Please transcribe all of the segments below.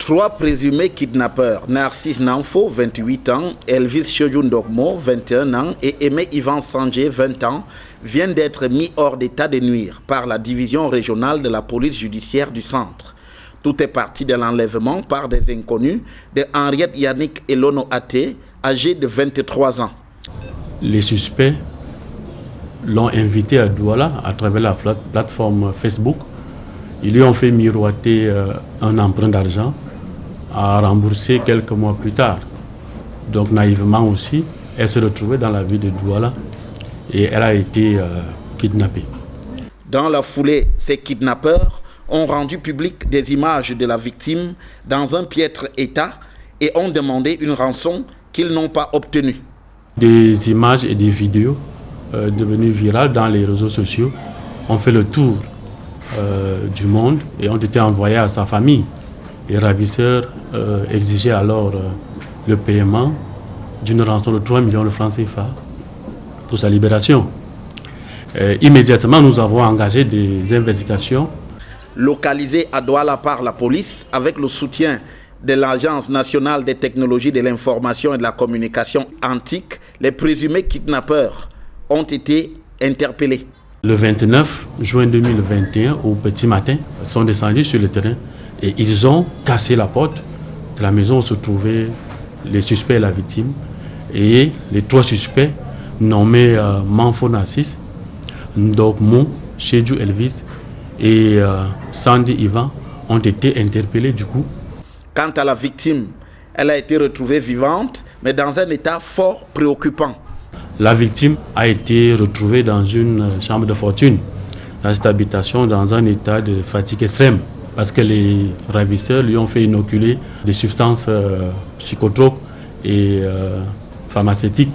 Trois présumés kidnappeurs, Narcisse Nanfo, 28 ans, Elvis Chodjoundogmo, 21 ans et Aimé Ivan Sanjé, 20 ans, viennent d'être mis hors d'état de nuire par la division régionale de la police judiciaire du centre. Tout est parti de l'enlèvement par des inconnus de Henriette Yannick Elono Até, âgé de 23 ans. Les suspects l'ont invité à Douala à travers la plateforme Facebook. Ils lui ont fait miroiter un emprunt d'argent à rembourser quelques mois plus tard. Donc naïvement aussi, elle s'est retrouvée dans la ville de Douala et elle a été kidnappée. Dans la foulée, ces kidnappeurs ont rendu public des images de la victime dans un piètre état et ont demandé une rançon qu'ils n'ont pas obtenue. Des images et des vidéos devenues virales dans les réseaux sociaux ont fait le tour du monde et ont été envoyées à sa famille. Les ravisseurs exigeaient alors le paiement d'une rançon de 3 millions de francs CFA pour sa libération. Immédiatement, nous avons engagé des investigations. Localisés à Douala par la police, avec le soutien de l'Agence nationale des technologies de l'information et de la communication ANTIC, les présumés kidnappeurs ont été interpellés. Le 29 juin 2021, au petit matin, ils sont descendus sur le terrain et ils ont cassé la porte de la maison où se trouvaient les suspects et la victime. Et les trois suspects, nommés Manfo Narcisse, Ndogmo, Chedjou Elvis et Sandy Ivan, ont été interpellés du coup. Quant à la victime, elle a été retrouvée vivante, mais dans un état fort préoccupant. La victime a été retrouvée dans une chambre de fortune, dans cette habitation, dans un état de fatigue extrême, parce que les ravisseurs lui ont fait inoculer des substances psychotropes et pharmaceutiques.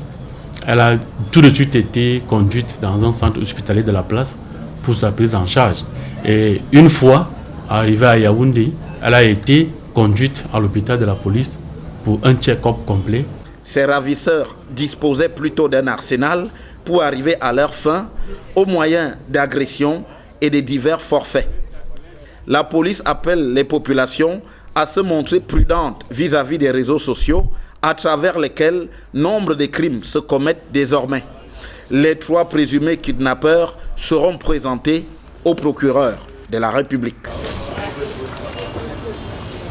Elle a tout de suite été conduite dans un centre hospitalier de la place pour sa prise en charge. Et une fois arrivée à Yaoundé, elle a été conduite à l'hôpital de la police pour un check-up complet. Ces ravisseurs disposaient plutôt d'un arsenal pour arriver à leur fin au moyen d'agressions et de divers forfaits. La police appelle les populations à se montrer prudentes vis-à-vis des réseaux sociaux à travers lesquels nombre de crimes se commettent désormais. Les trois présumés kidnappeurs seront présentés au procureur de la République.